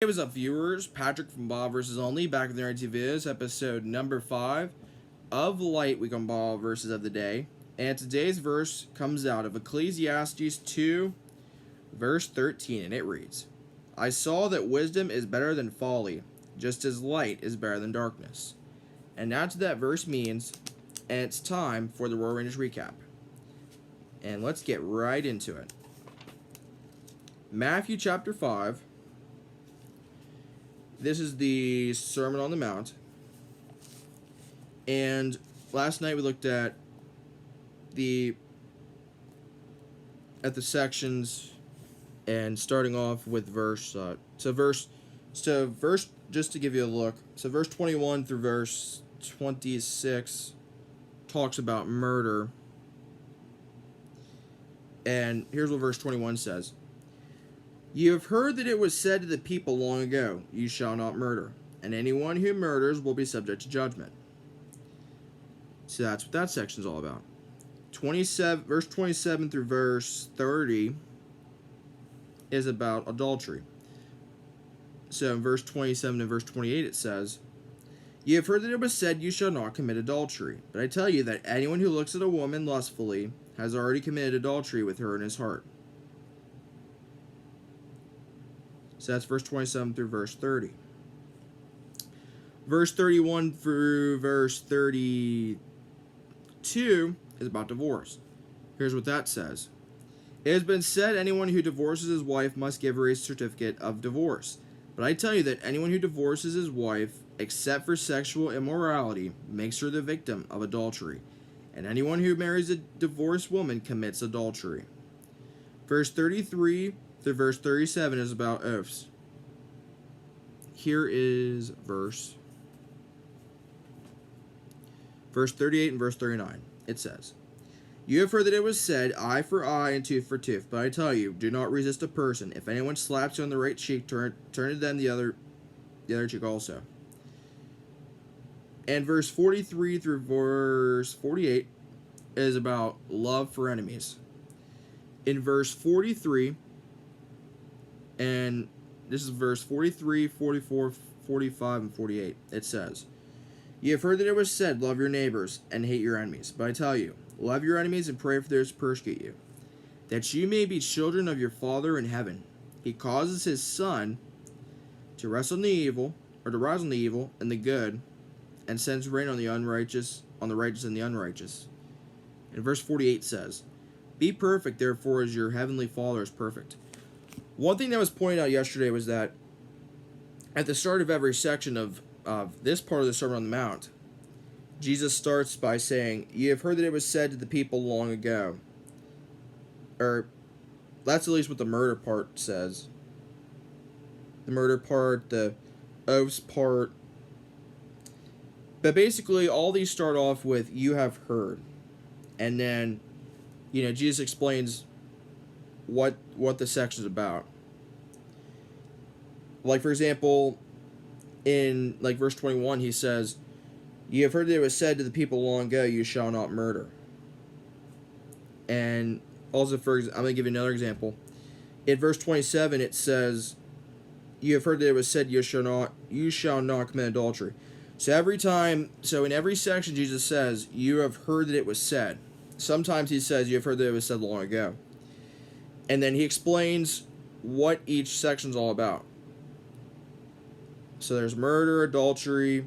Hey, what's up, viewers? Patrick from Bob vs. Only, back with the Nerdy Videos, episode number 5 of Light Week on Bob versus of the Day. And today's verse comes out of Ecclesiastes 2, verse 13, and it reads, I saw that wisdom is better than folly, just as light is better than darkness. And that's what that verse means, and it's time for the Royal Rangers recap. And let's get right into it. Matthew chapter 5. This is the Sermon on the Mount. And last night we looked at the sections, and starting off with verse just to give you a look. So verse 21 through verse 26 talks about murder. And here's what verse 21 says. You have heard that it was said to the people long ago, you shall not murder, and anyone who murders will be subject to judgment. So that's what that section's all about. Verse 27 through verse 30 is about adultery. So in verse 27 and verse 28 it says, You have heard that it was said, you shall not commit adultery. But I tell you that anyone who looks at a woman lustfully has already committed adultery with her in his heart. So that's verse 27 through verse 30. Verse 31 through verse 32 is about divorce. Here's what that says. It has been said anyone who divorces his wife must give her a certificate of divorce. But I tell you that anyone who divorces his wife, except for sexual immorality, makes her the victim of adultery. And anyone who marries a divorced woman commits adultery. Verse 33 through verse 37 is about oaths. Here is verse 38 and verse 39. It says, You have heard that it was said, eye for eye and tooth for tooth. But I tell you, do not resist a person. If anyone slaps you on the right cheek, turn to them the other cheek also. And verse 43 through verse 48 is about love for enemies. In verse 43, and this is verse 43, 44, 45, and 48. It says, You have heard that it was said, love your neighbors and hate your enemies. But I tell you, love your enemies and pray for those who persecute you, that you may be children of your Father in heaven. He causes his sun to rise on the evil and the good, and sends rain on the righteous and the unrighteous. And verse 48 says, Be perfect, therefore, as your heavenly Father is perfect. One thing that was pointed out yesterday was that at the start of every section of this part of the Sermon on the Mount, Jesus starts by saying, You have heard that it was said to the people long ago. Or, that's at least what the murder part says. The murder part, the oaths part. But basically, all these start off with, You have heard. And then, Jesus explains what the section's about. Like, for example, in verse 21, he says, You have heard that it was said to the people long ago, you shall not murder. And also, I'm going to give you another example. In verse 27, it says, You have heard that it was said, you shall not commit adultery. So in every section, Jesus says, You have heard that it was said. Sometimes he says, You have heard that it was said long ago. And then he explains what each section's all about. So there's murder, adultery,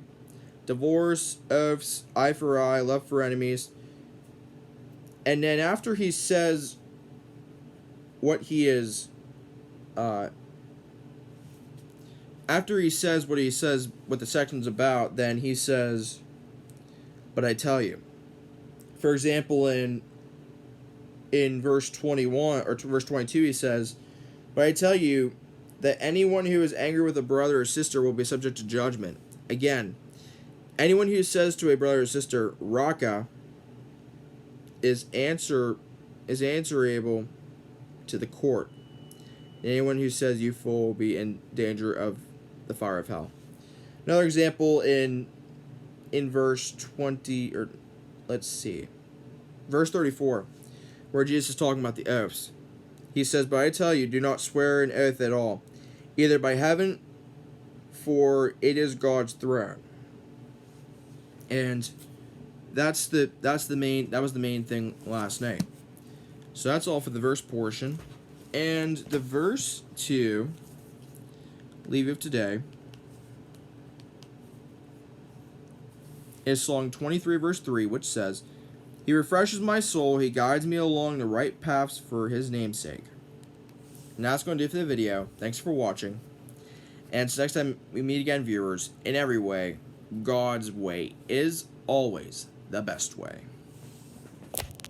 divorce, oaths, eye for eye, love for enemies. And then after he says what he is, what the section's about, then he says, But I tell you. For example, in verse 21 or verse 22, he says, But I tell you that anyone who is angry with a brother or sister will be subject to judgment. Again, anyone who says to a brother or sister, Raka, is answerable to the court. And anyone who says you fool will be in danger of the fire of hell. Another example in verse 20, or let's see, verse 34, where Jesus is talking about the oaths. He says, But I tell you, do not swear an oath at all, either by heaven for it is God's throne. And that was the main thing last night. So that's all for the verse portion. And the verse to leave of today is Psalm 23 verse 3, which says, "He refreshes my soul, he guides me along the right paths for his name's sake." And that's going to do it for the video. Thanks for watching. And until next time we meet again, viewers, in every way, God's way is always the best way.